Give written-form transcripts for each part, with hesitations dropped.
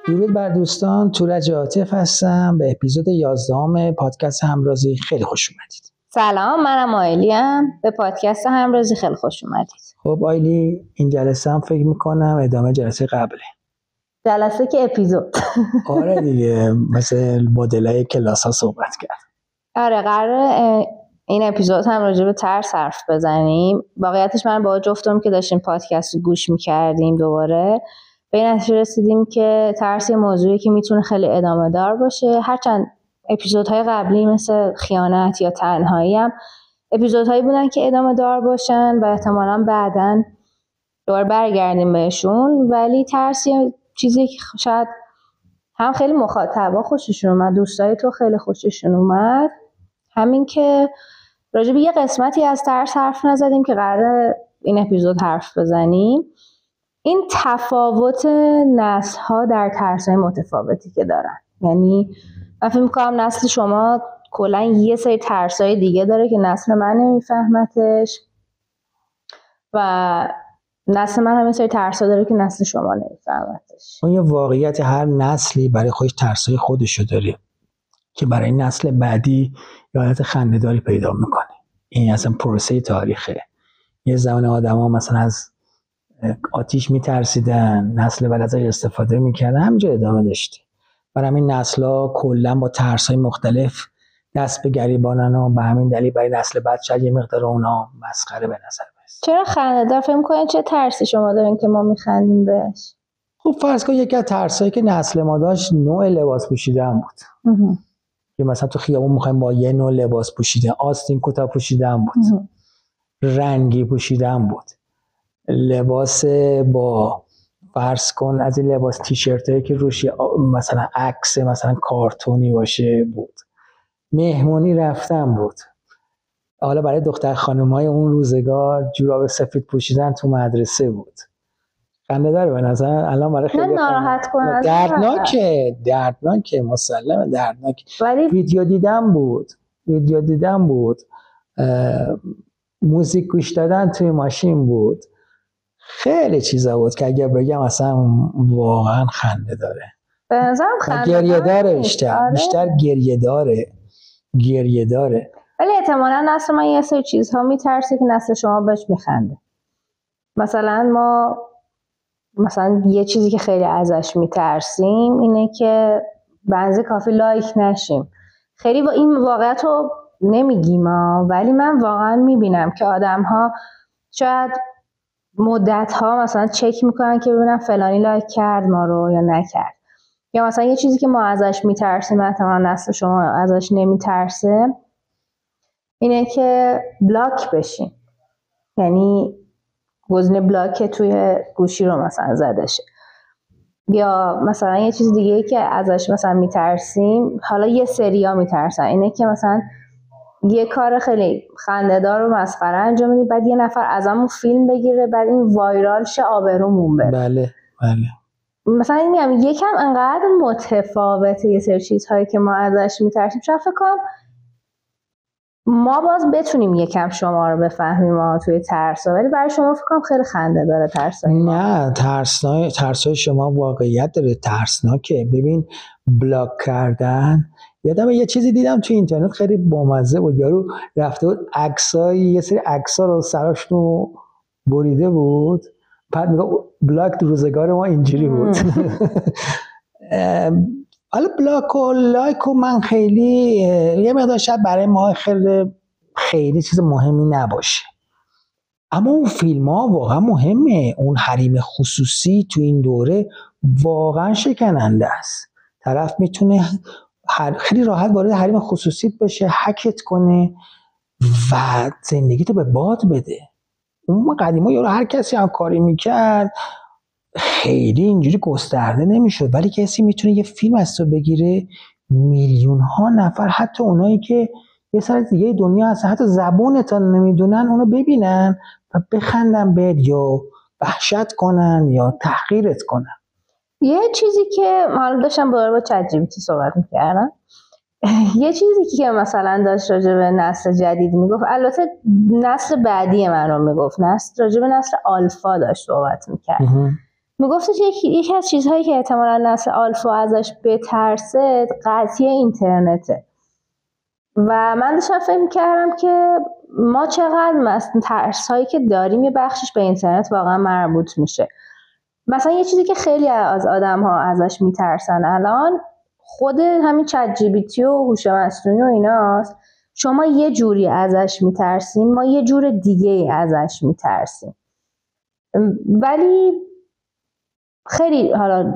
درود بر دوستان، تورج عاطف هستم. به اپیزود 11 پادکست همرازی خیلی خوش اومدید. سلام، منم آیلیم. به پادکست همرازی خیلی خوش اومدید. خب آیلی، این جلسه هم فکر میکنم ادامه جلسه قبله. جلسه که اپیزود آره دیگه، مثل مدلای کلاس ها صحبت کرد. آره، قراره این اپیزود هم راجع به ترس حرف بزنیم. واقعیتش من با جفتم که داشتیم پادکست رو گوش میکردیم دوباره به این نتیجه رسیدیم که ترس یه موضوعی که میتونه خیلی ادامه دار باشه. هرچند اپیزودهای قبلی مثل خیانت یا تنهایی هم اپیزودهایی بودن که ادامه دار باشن و احتمالاً بعداً دوباره برگردیم بهشون، ولی ترس یه چیزی که شاید هم خیلی مخاطبا خوششون اومد، دوستای تو خیلی خوششون اومد، همین که راجع به یه قسمتی از ترس حرف نزدیم که قراره این اپیزود حرف بزنیم. این تفاوت نسل‌ها در ترس‌های متفاوتی که دارن. یعنی من فکر می‌کنم نسل شما کلاً یه سری ترس‌های دیگه داره که نسل من نمیفهمتش و نسل من هم یه سری ترس‌ها داره که نسل شما نمیفهمتش. اون یه واقعیت، هر نسلی برای خودش ترس‌های خودشو داره که برای نسل بعدی یه حالت خنده‌داری پیدا میکنه. این اصلا پروسه تاریخه. یه زمان آدم‌ها مثلا از آتیش میترسیدن، نسل بعد ازش استفاده میکردن، همینجا ادامه داشته. برای همین نسل‌ها کلا با ترس‌های مختلف دست به گریبانن و به همین دلیل برای نسل بعد شاید یه مقدار اونا مسخره به نظر برسه. چرا خنده‌دار؟ فکر می‌کنین چه ترسی شما دارین که ما میخندیم بهش؟ خب فرض کن یکی از ترسایی که نسل ما داشت نوع لباس پوشیدن بود. که مثلا تو خیابون می‌خوایم با یه نوع لباس پوشیدن، آستین کوتاه پوشیدن بود، رنگی پوشیدن بود، لباس با فرض کن از این لباس تیشرتایی که روش مثلا عکس مثلا کارتونی باشه بود، مهمونی رفتن بود. حالا برای دختر خانم‌های اون روزگار جوراب سفید پوشیدن تو مدرسه بود. خنده داره به نظر الان برای خیلی ناراحت کننده، دردناکه مسلمه دردناک. ویدیو دیدم بود، موزیک گوش دادن توی ماشین بود، خیلی چیزا بود که اگه بگم اصلا واقعا خنده داره. به نظرم خنده گریه داره، بیشتر گریه داره. ولی احتمالاً نسل من یه سری چیزها میترسه که نسل شما بهش میخنده. مثلا یه چیزی که خیلی ازش میترسیم اینه که بنز کافی لایک نشیم. خیلی با این واقعیت رو نمیگیم ولی من واقعا میبینم که آدم ها شاید مدت ها مثلا چک میکنن که ببینن فلانی لایک کرد ما رو یا نکرد. یا مثلا یه چیزی که ما ازش میترسیم مثلا نسل شما ازش نمیترسه اینه که بلاک بشین. یعنی گزینه بلاک توی گوشی رو مثلا زده شه. یا مثلا یه چیز دیگه که ازش مثلا میترسیم، حالا یه سریا میترسن، اینه که مثلا یه کار خیلی خنده‌دار و مسخره انجام میدیم بعد یه نفر ازمون فیلم بگیره بعد این وایرال شه آبرومون بره. بله. مثلا میگم یکم انقدر متفاوته یه سری چیزهایی که ما ازش میترسیم. شاید فکر کنم ما باز بتونیم یکم شما رو بفهمیم توی ترسا، ولی برای شما فکر کنم خیلی خنده داره ترسای ما. نه، ترسای شما واقعیت داره، ترسناکه. ببین بلاک کردن، یادم یه چیزی دیدم توی اینترنت خیلی بامزه بود. یارو رفته بود یه سری عکس‌ها رو سراش رو بریده بود، بعد میگه بلاک روزگار ما اینجوری بود. حالا بلاک و لایک و من خیلی یه مقدار شاید برای ما خیلی چیز مهمی نباشه، اما اون فیلم ها واقعا مهمه. اون حریم خصوصی تو این دوره واقعا شکننده است. طرف میتونه خیلی راحت وارد حریم خصوصیت بشه، هکت کنه و زندگی تو به باد بده. اون قدیما یارو هر کسی هم کاری میکرد خیلی اینجوری گسترده نمیشد، ولی کسی میتونه یه فیلم از تو بگیره، میلیون ها نفر، حتی اونایی که یه سر دیگه دنیا هستن حتی زبونت نمیدونن اونو ببینن و بخندن بهت یا وحشت کنن یا تحقیرت کنن. یه چیزی که حالا داشتم با چت جی پی تی صحبت می‌کردم، یه چیزی که مثلا داشت راجع به نسل جدید میگفت، البته نسل بعدی من رو میگفت، راجع به نسل آلفا داشت صحبت میکرد. میگفتش یکی از چیزهایی که احتمالاً نسل آلفا ازش بترسه قطعی اینترنته. و من داشتم فکر می‌کردم که ما چقدر مثلا ترس‌هایی که داریم یه بخشش به اینترنت واقعا مربوط میشه. مثلا یه چیزی که خیلی از آدم‌ها ازش میترسن الان خود همین چت جی پی تی و هوش مصنوعی و ایناست. شما یه جوری ازش میترسین، ما یه جور دیگه ازش میترسیم. ولی خیلی حالا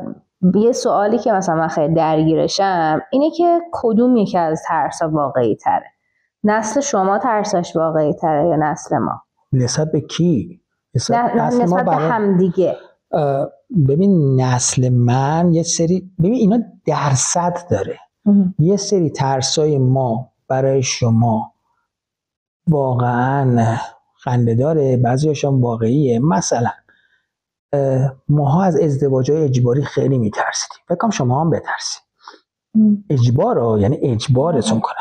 یه سوالی که مثلا من خیلی درگیرشم اینه که کدوم یکی از ترسا واقعی تره؟ نسل شما ترسش واقعی تره یا نسل ما؟ نسبت به کی؟ نسبت به هم دیگه. ببین نسل من یه سری، ببین اینا درصد داره. یه سری ترسای ما برای شما واقعا خنده داره، بعضیاشون واقعیه. مثلا ماها از ازدواجهای اجباری خیلی میترسیدیم، فکر کنم شما هم بترسید. اجبار یعنی اجبارتون کنن.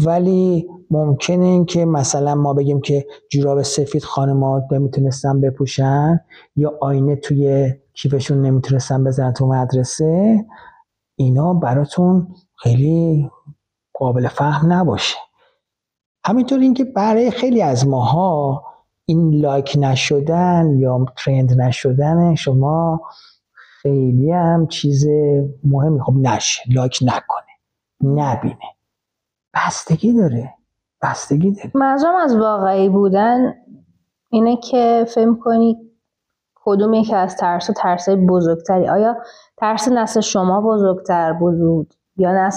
ولی ممکنه این که مثلا ما بگیم که جوراب سفید خانم‌ها نمیتونستن بپوشن یا آینه توی کیفشون نمیتونستن بزنن تو مدرسه، اینا براتون خیلی قابل فهم نباشه. همینطور این که برای خیلی از ماها این لایک نشدن یا ترند نشدن شما خیلی هم چیز مهمی خب نشه، لایک نکنه، نبینه. بستگی داره. منظورم از واقعی بودن اینه که فهم کنی کدوم یکی از ترسای بزرگتری. آیا ترس نسل شما بزرگتر بود یا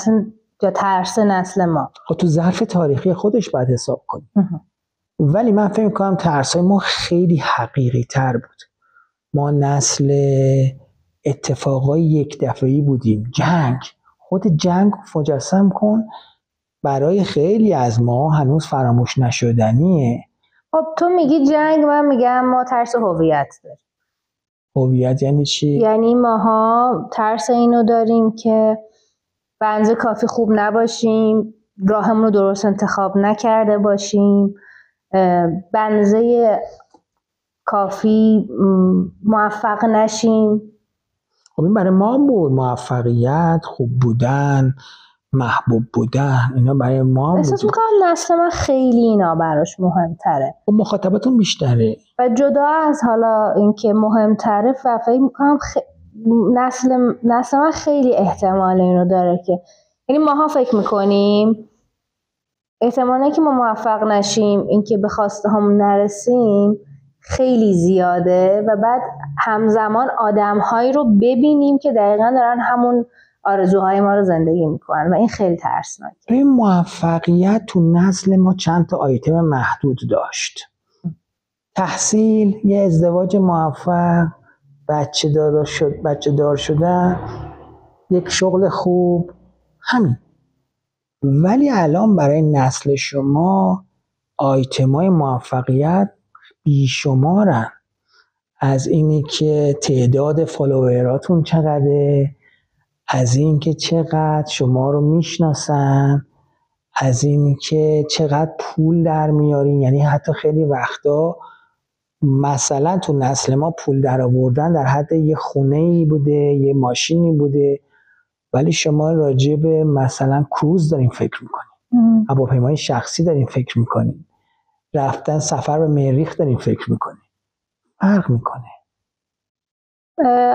ترس نسل ما؟ تو ظرف تاریخی خودش باید حساب کنی. ولی من فکر می‌کنم ترسای ما خیلی حقیقی تر بود. ما نسل اتفاقای یک دفعه‌ای بودیم. خود جنگ مجسم کن، برای خیلی از ما هنوز فراموش نشدنیه. خب تو میگی جنگ، من میگم ما ترس هویت داریم. هویت یعنی چی؟ یعنی ماها ترس اینو داریم که به اندازه کافی خوب نباشیم، راهمون رو درست انتخاب نکرده باشیم، به اندازه کافی موفق نشیم. خب این برای ما بود. موفقیت، خوب بودن، محبوب بودن، اینا برای ما بود. احساس میکنم نسل من خیلی اینا براش مهمتره. خب مخاطبتون بیشتره. و جدا از حالا اینکه مهمتره، فکر میکنم نسل من خیلی احتمال اینو داره که یعنی ماها فکر میکنیم احتمالی که ما موفق نشیم، اینکه به خواسته همون نرسیم خیلی زیاده و بعد همزمان آدم‌هایی رو ببینیم که دقیقاً دارن همون آرزوهای ما رو زندگی میکنن و این خیلی ترسناکه. این موفقیت تو نسل ما چند تا آیتم محدود داشت. تحصیل، یه ازدواج موفق، بچه دار شدن، یک شغل خوب، همین. ولی الان برای نسل شما آیتمای موفقیت بیشمارن. از اینی که تعداد فالووراتون چقدره، از این که چقدر شما رو میشناسن، از این که چقدر پول در میارین. یعنی حتی خیلی وقتا مثلا تو نسل ما پول در آوردن در حد یه خونه‌ای بوده، یه ماشینی بوده، ولی شما راجع به مثلا کروز دارین فکر میکنین، هواپیمای شخصی دارین فکر میکنین، رفتن سفر به مریخ دارین فکر میکنین. فرق میکنه.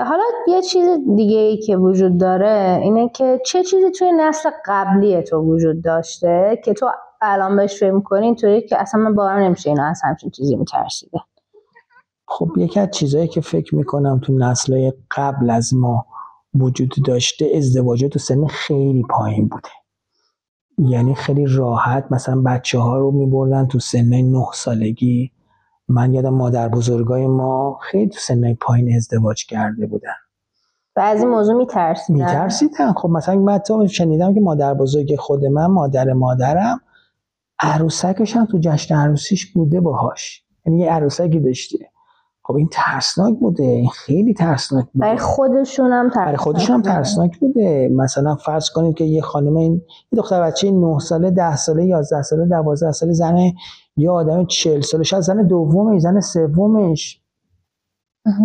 حالا یه چیز دیگه ای که وجود داره اینه که چه چیزی توی نسل قبلی تو وجود داشته که تو الان بهش فکر می‌کنی اینطوری که اصلا من باورم نمیشه اینا از همچین چیزی میترسیده. خب یکی از چیزایی که فکر میکنم تو نسل‌های قبل از ما وجود داشته، ازدواجات تو سن خیلی پایین بوده. یعنی خیلی راحت مثلا بچه‌ها رو میبردن تو سن 9 سالگی. من یادم مادر بزرگای ما خیلی تو سن پایین ازدواج کرده بودن. و از این موضوع میترسیدن. خب مثلا من تو شنیدم که مادر بزرگ خود من، مادرم، عروسکش هم تو جشن عروسیش بوده باهاش. یعنی یه عروسکی داشته. خب این ترسناک بوده. این خیلی ترسناک بوده. برای خودشون هم ترسناک بوده. مثلا فرض کنید که یه خانم، یه دختر بچه 9 ساله، 10 ساله، 11 ساله، 12 ساله، زن یه آدم 40 ساله، شاید زن دومش، زن سومش،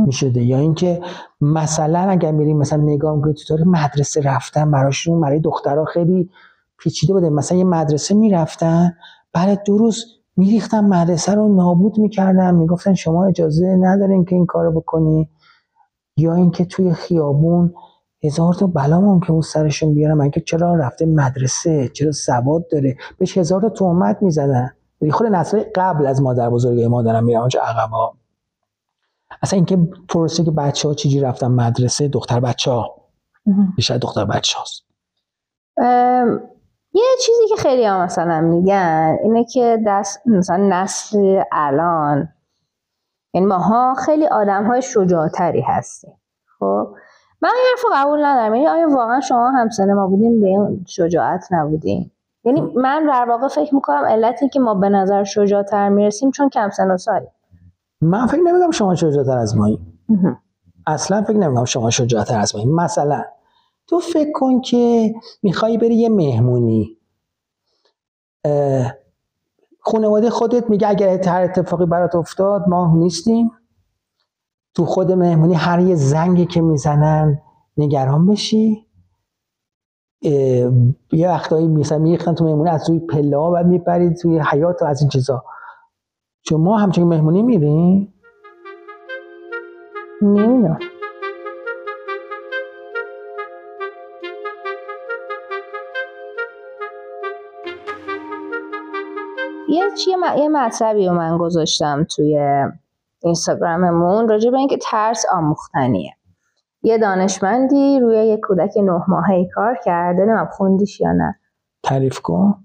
میشده. یا اینکه مثلا اگر میریم مثلا نگاه میکنید تو تاریخ مدرسه رفتن براشون، برای دخترها خیلی پیچیده بوده. مثلا یه مدرسه میرفتن بعد 2 روز میریختن مدرسه رو نابود میکردن، میگفتن شما اجازه ندارین که این کارو بکنی. یا اینکه توی خیابون 1000 تا بلا ممکنه اون سرشون بیارن، مگه چرا رفته مدرسه، چرا سواد داره، بهش 1000 تا تهمت میزدن. خود نسل قبل از مادر بزرگای ما دارن میرن اونجا عقبا. اصلا اینکه پروسه که بچه‌ها چجوری رفتن مدرسه، دختر بچه‌ها بیشتر دختر بچه‌هاست. یه چیزی که خیلی ها مثلا میگن اینه که مثلا نسل الان، یعنی ماها خیلی آدم‌های شجاع‌تری هستیم. خب من این حرفو قبول ندارم. یعنی آیا واقعا شما همسن ما بودیم به این شجاعت نبودیم؟ یعنی من در واقع فکر میکنم علتی که ما به نظر شجاع‌تر میرسیم چون کم سن و سالیم. من فکر نمی‌کنم شما شجاع‌تر از ماییم. اصلا فکر نمی‌کنم شما شجاع‌تر از ماییم. مثلا تو فکر کن که میخوای بری یه مهمونی، خانواده خودت میگه اگر هر اتفاقی برات افتاد ما نیستیم، تو خود مهمونی هر یه زنگی که میزنن نگران بشی. یه وقتایی مثلا میریختن تو مهمونی از روی پله‌ها بعد میپرید توی حیاط و از این چیزا. شما همچین مهمونی میرین؟ نمیدونم. یه مطلبی رو من گذاشتم توی اینستاگراممون راجع به اینکه ترس آموختنیه. یه دانشمندی روی یه کودک 9 ماهه‌ای کار کرده، نمیدونم خوندیش یا نه. تعریف کن.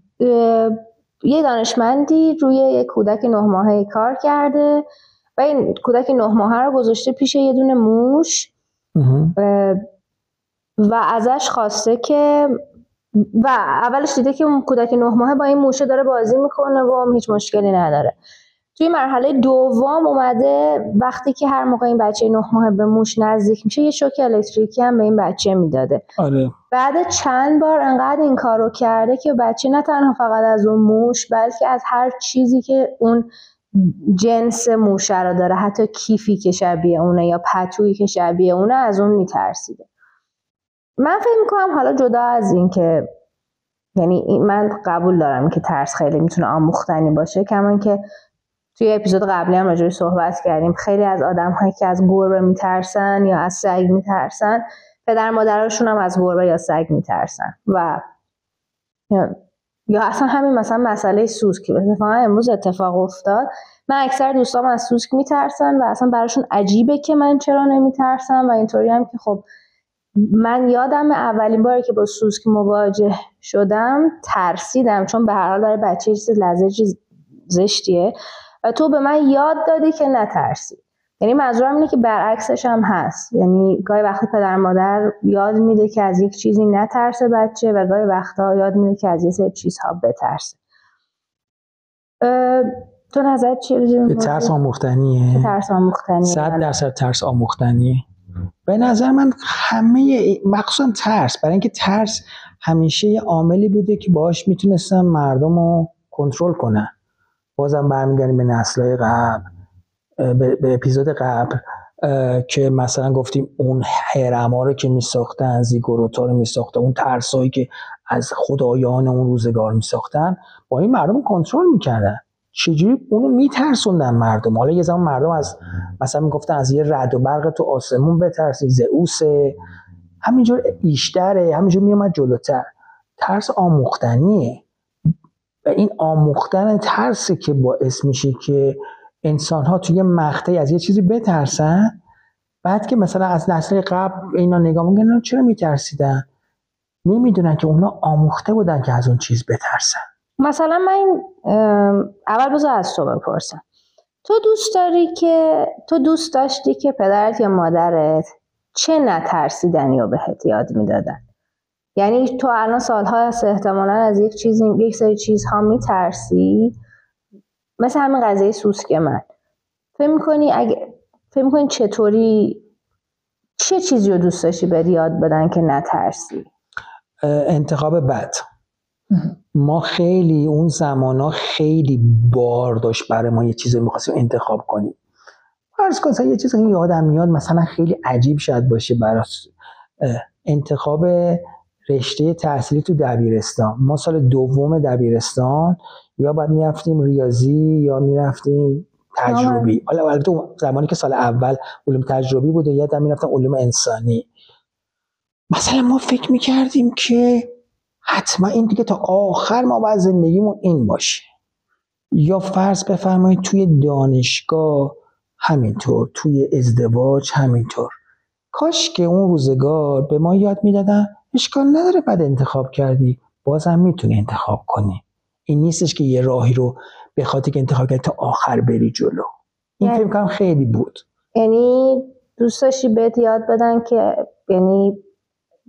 یه دانشمندی روی یه کودک 9 ماهه‌ای کار کرده و این کودک 9 ماهه رو گذاشته پیش یه دونه موش و ازش خواسته که، و اولش دیده که اون کودک 9 ماهه با این موشه داره بازی میکنه و هیچ مشکلی نداره. توی مرحله دوم اومده وقتی که هر موقع این بچه 9 ماهه به موش نزدیک میشه یه شوک الکتریکی هم به این بچه میداده. آره. بعد چند بار انقدر این کارو کرده که بچه نه تنها فقط از اون موش بلکه از هر چیزی که اون جنس موشه رو داره، حتی کیفی که شبیه اونه یا پتویی که شبیه اونه، از اون میترسیده. من فکر میکنم حالا جدا از این که، یعنی من قبول دارم که ترس خیلی میتونه آموختنی باشه، کمان که توی اپیزود قبلی هم راجعش صحبت کردیم، خیلی از آدم‌هایی که از گربه میترسن یا از سگ میترسن پدر مادرشون هم از گربه یا سگ میترسن. و یا اصلا همین مثلا مسئله سوسک که اتفاقا امروز اتفاق افتاد، من اکثر دوستام از سوسک میترسن و اصلا براشون عجیبه که من چرا نمیترسم. و اینطوری هم که خب من یادم اولین باری که با سوسک مواجه شدم ترسیدم، چون به هر حال برای بچه چیز لزج زشتیه و تو به من یاد دادی که نترسی. یعنی منظورم اینه که برعکسش هم هست. یعنی گاهی وقتا پدر مادر یاد میده که از یک چیزی نترسه بچه و گاهی وقتا یاد میده که از یه سری چیزها بترسه. تو نظرت چیه؟ ترس آموختنیه. ترس آموختنیه. 100% ترس آموختنیه. به نظر من همه، مخصوصا ترس، برای اینکه ترس همیشه یه عاملی بوده که باهاش میتونستن مردم رو کنترل کنن. بازم برمیگردیم به نسل‌های قبل، به اپیزود قبل که مثلا گفتیم اون هرم‌ها رو که میساختن، زیگوروتا رو میساختن، اون ترسایی که از خدایان اون روزگار میساختن، با این مردم کنترل میکردن. چجوری اونو میترسوندن مردم. حالا یه زمان مردم از مثلا میگفتن از یه رعد و برق تو آسمون بترسی، زئوس، همینجور ایشتره، همینجور میومد جلوتر. ترس آموختنیه و این آموختن ترسی که باعث میشه که انسان‌ها توی مقطعی از یه چیزی بترسن، بعد که مثلا از نسل قبل اینا نگاه میکنن چرا میترسیدن، نمیدونن که اونا آموخته بودن که از اون چیز بترسن. مثلا من اول بذار از تو بپرسم، تو دوست داشتی که پدرت یا مادرت چه نترسیدنی رو بهت یاد میدادن؟ یعنی تو الان سالها هست احتمالاً از یک سری چیزها میترسی، مثل همین قضیه سوسک. من فکر میکنی چطوری، چه چیزی رو دوست داشتی بهت یاد بدن که نترسی؟ انتخاب بد. ما خیلی اون زمانا خیلی بار داشت برای ما یه چیزی می‌خواستیم انتخاب کنیم. فرض کن یه چیزی که یادم میاد مثلا خیلی عجیب شاید باشه برای انتخاب رشته تحصیلی تو دبیرستان. ما سال دوم دبیرستان یا باید میرفتیم ریاضی یا میرفتیم تجربی. حالا البته زمانی که سال اول علوم تجربی بود و یادم میرفتم علوم انسانی. مثلا ما فکر میکردیم که حتما این دیگه تا آخر ما باید زندگیمون این باشه. یا فرض بفرمایید توی دانشگاه همینطور، توی ازدواج همینطور. کاش که اون روزگار به ما یاد میدادن اشکال نداره بعد انتخاب کردی بازم میتونی انتخاب کنی. این نیستش که یه راهی رو به خاطر که انتخاب کردی تا آخر بری جلو. این فکر کنم خیلی بود. یعنی دوست داشتی بهت یاد بدن که یعنی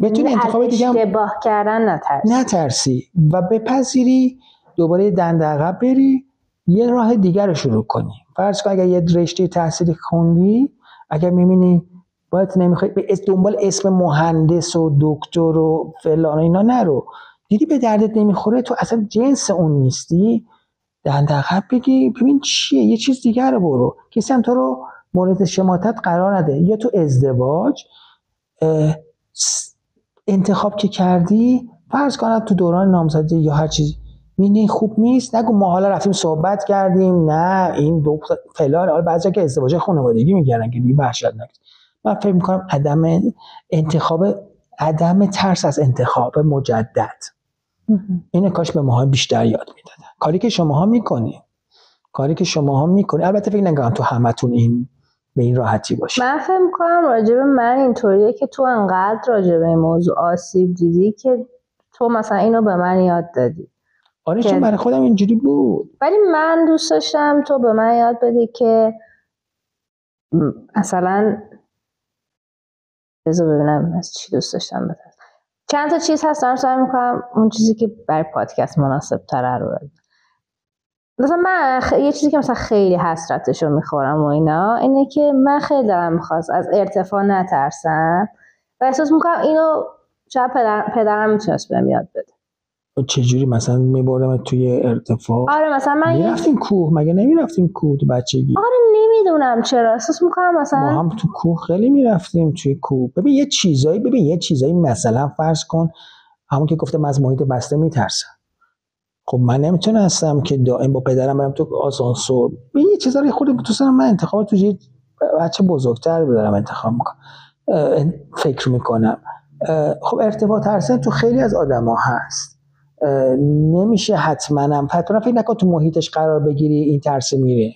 بتونی انتخاب دیگه اشتباه کردن نترسی و بپذیری دوباره دنده عقب بری یه راه دیگر رو شروع کنی. فرض کن اگر یه رشته تحصیلی خوندی، اگر میبینی باید نمیخوای به دنبال اسم مهندس و دکتر و فلان اینا نرو، دیدی به دردت نمیخوره، تو اصلا جنس اون نیستی، دنده عقب بگی ببین چیه، یه چیز دیگر رو برو. کسی هم تو رو مورد شماتت قرار نده. یا تو ازدواج انتخاب که کردی، فرض کن تو دوران نامزدی یا هر چیز می‌بینی خوب نیست، نگو ما حالا رفتیم صحبت کردیم نه این دو فلان. حالا بعضیا که ازدواج خانوادگی می‌گردن که دیگه وحشت نکن. من فکر می‌کنم عدم ترس از انتخاب مجدد اینو کاش به ماها بیشتر یاد میدادن. کاری که شماها میکنی البته فکر نمی‌کنم تو همتون این به این راحتی باشه. من فکر می‌کنم راجب من اینطوریه که تو انقدر راجب این موضوع آسیب دیدی که تو مثلا اینو به من یاد دادی. آره چون برای خودم اینجوری بود. ولی من دوست داشتم تو به من یاد بدی که مثلا بذار ببینم از چی دوست داشتم بدم. چند تا چیز هست دارم سعی میکنم اون چیزی که برای پادکست مناسب تره رو بگم. مثلا من یه چیزی که مثلا خیلی حسرتشو میخورم و اینا اینه که من خیلی دارم میخواست از ارتفاع نترسم و احساس میکنم اینو شاید پدرم میتونست بهم یاد بده. چجوری مثلا میبردم توی ارتفاع؟ آره مثلا من میرفتیم کوه، مگه نمیرفتیم کوه تو بچگی؟ آره نمیدونم چرا احساس میکنم مثلا ما هم تو کوه خیلی میرفتیم توی کوه. ببین یه چیزایی مثلا فرض کن همون که گفتم از محیط بسته میترسم. خب من نمیتونستم که دائم با پدرم برم تو آسانسور. یه چیزا رو خودم تو سرم من انتخاب تو بچه بزرگتر دارم انتخاب میکنم، فکر میکنم. خب ارتفاع ترسه تو خیلی از آدما هست. نمیشه حتما فکر نکن تو محیطش قرار بگیری این ترس میره،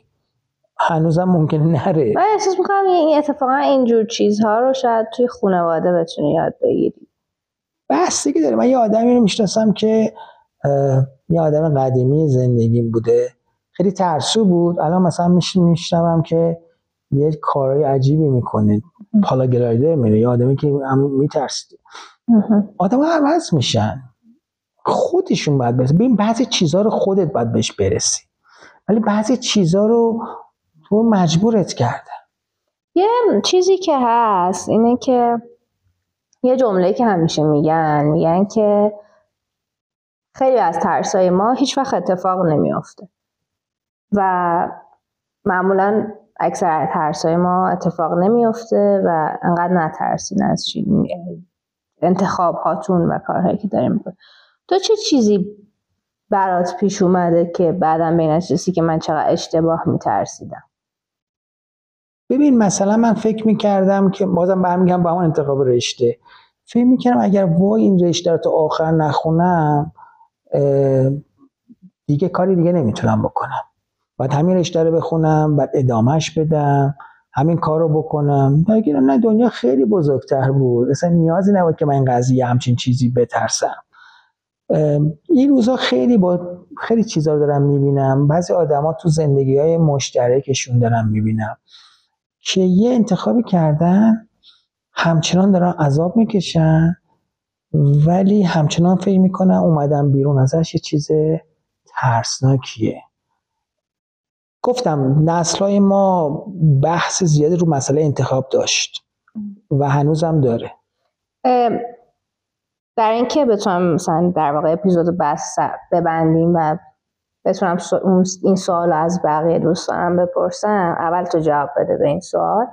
هنوزم ممکنه نره. من احساس میکنم این اتفاقا اینجور چیزها رو شاید توی خانواده بتونی یاد بگیری. بستگی داره. من یه آدمی رو میشناسم که یه آدم قدیمی زندگیم بوده، خیلی ترسو بود. الان مثلا میشنوم که یه کارهای عجیبی میکنه، پاراگلایدر میره. یه آدمی که میترسید. آدم‌ها عوض میشن، خودشون باید برسن. ببین بعضی چیزا رو خودت باید بهش برسی، ولی بعضی چیزا رو تو مجبورت کردن. یه چیزی که هست اینه که یه جمله که همیشه میگن که خیلی از ترسای ما هیچ وقت اتفاق نمیافته و معمولا اکثر ترسای ما اتفاق نمیافته و انقدر نترسین از انتخاب هاتون و کارهایی که داریم میکنیم. تو چه چیزی برات پیش اومده که بعدم به این نتیجه که من چقدر اشتباه میترسیدم؟ ببین مثلا من فکر میکردم که بازم برمیگم با همون انتخاب رشته، فکر میکردم اگر وای این رشته رو تا آخر نخونم دیگه کاری دیگه نمیتونم بکنم، بعد همین رشته رو بخونم، بعد ادامهش بدم، همین کار رو بکنم. نه دنیا خیلی بزرگتر بود، اصلا نیازی نبود که من این قضیه همچین چیزی بترسم. این روزا خیلی چیزا رو دارم میبینم. بعضی آدما تو زندگی‌های مشترکشون دارم میبینم که یه انتخابی کردن، همچنان دارن عذاب میکشن ولی همچنان فکر میکنن اومدن بیرون ازش یه چیز ترسناکیه. گفتم نسل‌های ما بحث زیادی رو مسئله انتخاب داشت و هنوزم داره. در این که بتونم مثلا در واقع اپیزود بس ببندیم و بتونم این سوال از بقیه دوستانم بپرسم، اول تو جواب بده به این سوال.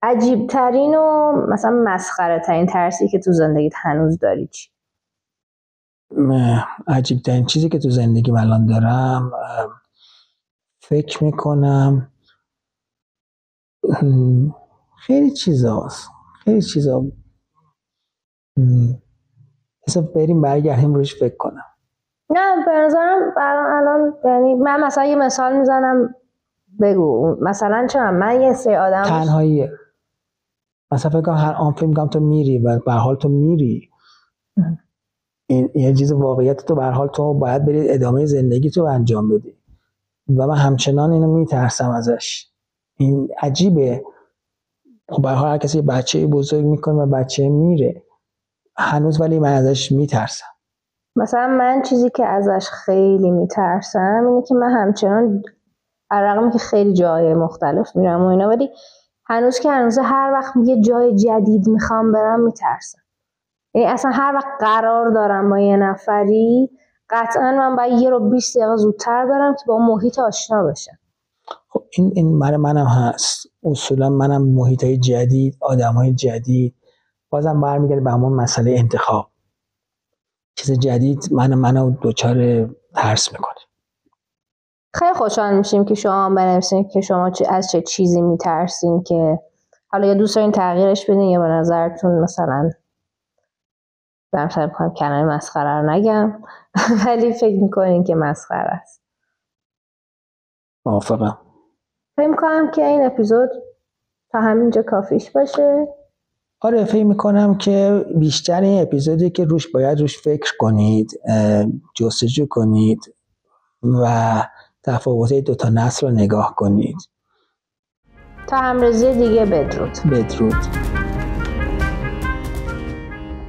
عجیب ترین و مثلا مسخره ترین ترسی که تو زندگیت هنوز داری چی؟ عجیب ترین چیزی که تو زندگیم الان دارم، فکر میکنم خیلی چیزا حساب بریم برگردیم روش فکر کنم. نه به نظرم الان یعنی من مثلا یه مثال میزنم، بگو مثلا چرا من یه سری آدم تنهاییه، مثلا فکر کنم هر آن فیلم میگم تو میری و به هر حال تو میری، این یه چیز واقعیت، تو به هر حال تو باید بری ادامه زندگی تو انجام بدی و من همچنان اینو میترسم ازش. این عجیبه. خب به هر حال هر کسی بچه بزرگ میکنه و بچه میره هنوز، ولی من ازش میترسم. مثلا من چیزی که ازش خیلی میترسم اینه که من همچنان رغم که خیلی جای مختلف میرم و اینا، ولی هنوز هر وقت یه جای جدید میخوام برم میترسم. یعنی اصلا هر وقت قرار دارم با یه نفری، قطعا من باید 1 رو 20 دقیقه زودتر برم که با محیط آشنا بشم. خب این منم هست. اصولا منم محیطای جدید، آدمای جدید، بازم برمیگرده به همون مسئله انتخاب. چیز جدید منو دوچار ترس میکنه. خیلی خوشحال میشیم که شما بنویسین که شما از چه چیزی میترسین، که حالا یا دوست دارین تغییرش بدین یا به نظرتون مثلا برم سعی میکنم کلمه مسخره رو نگم ولی فکر میکنین که مسخره است. موافقم. فکر میکنم که این اپیزود تا همینجا کافیش باشه. آره فکر میکنم که بیشتر این اپیزودی که باید روش فکر کنید، جستجو کنید و تفاوت 2 نسل رو نگاه کنید. تا همرزی دیگه بدرود. بدرود.